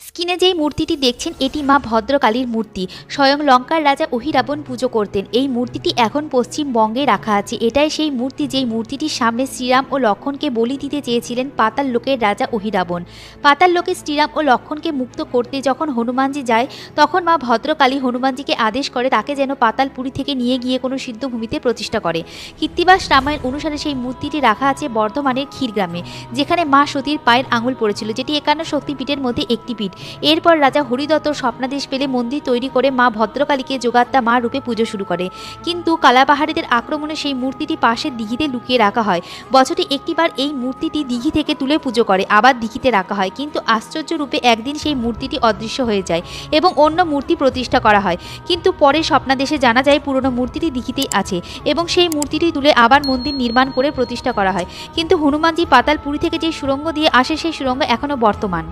স্ক্রিনে যেই মূর্তিটি দেখছেন এটি মা ভদ্রকালীর মূর্তি। স্বয়ং লঙ্কার রাজা অহিরাবণ পুজো করতেন। এই মূর্তিটি এখন পশ্চিমবঙ্গে রাখা আছে। এটাই সেই মূর্তি যেই মূর্তিটির সামনে শ্রীরাম ও লক্ষণকে বলি দিতে চেয়েছিলেন পাতাল লোকের রাজা অহিরাবণ। পাতাল লোকে শ্রীরাম ও লক্ষণকে মুক্ত করতে যখন হনুমানজি যায় তখন মা ভদ্রকালী হনুমানজিকে আদেশ করে তাকে যেন পাতালপুরী থেকে নিয়ে গিয়ে কোনো সিদ্ধভূমিতে প্রতিষ্ঠা করে। কৃত্তিবাস রামায়ণ অনুসারে সেই মূর্তিটি রাখা আছে বর্ধমানের ক্ষীরগ্রামে, যেখানে মা সতীর পায়ের আঙুল পড়েছিল, যেটি 51 শক্তিপীঠের মধ্যে একটি পীঠ। এরপর রাজা হরিদত্ত স্বপ্নাদেশ পেলে মন্দির তৈরি করে মা ভদ্রকালীকে যোগাত্মা মা রূপে পুজো শুরু করে। কিন্তু কালাপাহাড়িদের আক্রমণে সেই মূর্তিটি পাশের দিঘিতে লুকিয়ে রাখা হয়। বছরে একটিবার এই মূর্তিটি দিঘি থেকে তুলে পুজো করে আবার দিঘিতে রাখা হয়, কিন্তু আশ্চর্য রূপে একদিন সেই মূর্তিটি অদৃশ্য হয়ে যায় এবং অন্য মূর্তি প্রতিষ্ঠা করা হয়। কিন্তু পরে স্বপ্নাদেশে জানা যায় পুরনো মূর্তিটি দিঘিতেই আছে এবং সেই মূর্তিটি তুলে আবার মন্দির নির্মাণ করে প্রতিষ্ঠা করা হয়। কিন্তু হনুমানজি পাতালপুরী থেকে যে সুড়ঙ্গ দিয়ে আসে সেই সুড়ঙ্গ এখনও বর্তমান।